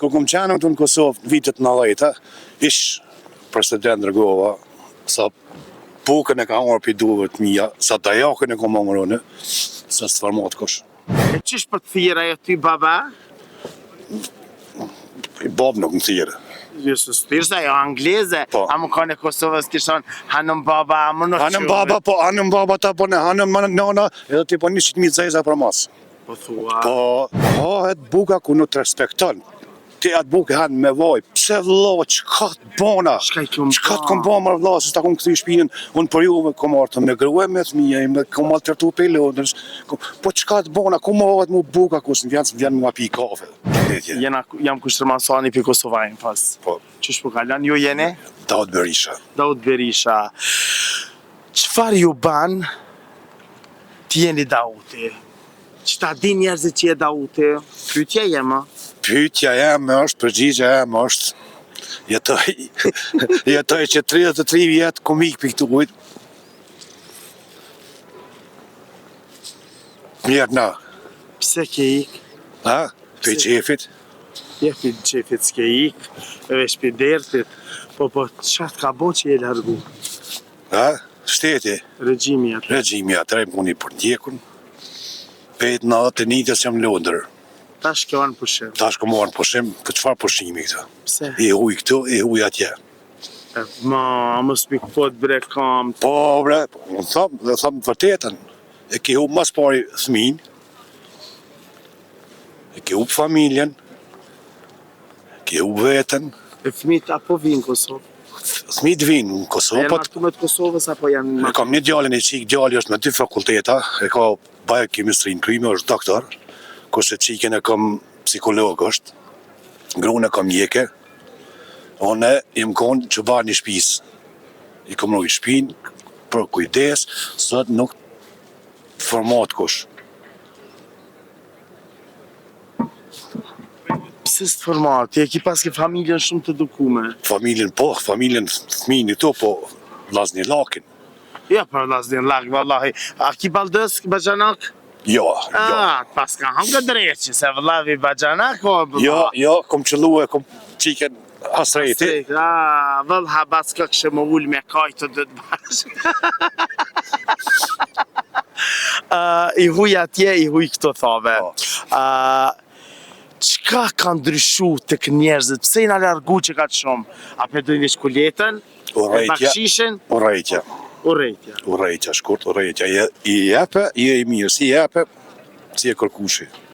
Kur kom qenë këtu në Kosovë vitet 90-ta, ish president Rgova, sa bukën e ka marrë për duhet mija, sa dajakën e ka marrë unë, sa s'farmat kush. E qish për të thirë ajo ty baba? I babë nuk më thirë. Jo së thirë se ajo angleze, Po. a më kone Kosovës kishon hanëm baba, a më në Hanëm baba, po hanëm baba ta po ne, hanëm nana, edhe ti po 100.000 zeza për mas. Po thua. Po, hahet buka ku nuk të respekton. Ti atë bukë hanë me vaj, pse vëlla, qka të bona? Çka i kom Qka të ba? kom ba marrë vëlla, se s'ta kom këthy shpinën, unë për juve kom artë me grue me thmija, me kom maltretu pe lëndërës, po qka të bona, ku më hahet mu buka ku s'në vjen mua pi kafe. Jam kushtërman Sani për Kosovajnë pas. Po, Qish po kalan, ju jene? Daud Berisha. Daud Berisha. Qfar ju ban të jeni Dauti? Që ta di njerëzit që je Dauti? Pytja jema. Pyetja jeme është, përgjigja jeme është, jetoj që 33 vjetë kom ikë për këtë ujtë. Mirë na, Pse ke ik? ha? Për qefit. Je për qefit s'ke ik, veç për dertit. Po, qatë ka bo që je largu? Ha? Shteti, Regjimi atë. regjimi atër e puni për ndjekun. Pejt në atë të njëtës jam lëndër. Tash kjo anë pushim. Tash kom marrë pushim, për çfarë pushimi këtë? Pse? E huj këtu, e huj atje. Mos mi këpot bre kam. Po bre, unë thëmë vërtetën. E ke hup mas pari thmin, e ke hup familjen, ke hup veten, E fëmit apo vinë Kosovë? thmit vinë në Kosovë, Janë po martu me të Kosovës apo janë... e kam një djalin e qik, djali është me 2 fakulteta, e ka biokemistri në krimi, është doktor, kurse qiken e kam psikolog është, grunë e kam mjeke, one im konë që barë një shpis, i kam rojë shpin, për kujdes, sot nuk format kush. Pse së të format? Ti e ki paske familjen shumë të dukume. Familjen po, familjen thmini to, po vllazni lakin. Ja, për lasdin lak, vallahi. A ki baldës, bajanak? Jo, Pas ka hangë dreqi, se vëllavi bajanak o... jo, kom qëllu e kom qiken hasreti. Vëllha bas ka kështë më ullë me kajtë të të bashkë. I huj atje, i huj këto thave. Qka ka ndryshu të kë njerëzit? Pse i na largu që ka të shumë? A pe dojnë veç kuletën? Bakshishin? Urrejtja, Urrejtja. shkurt, urrejtja. I jepe, i mirë, si jepe, si e kërkushi.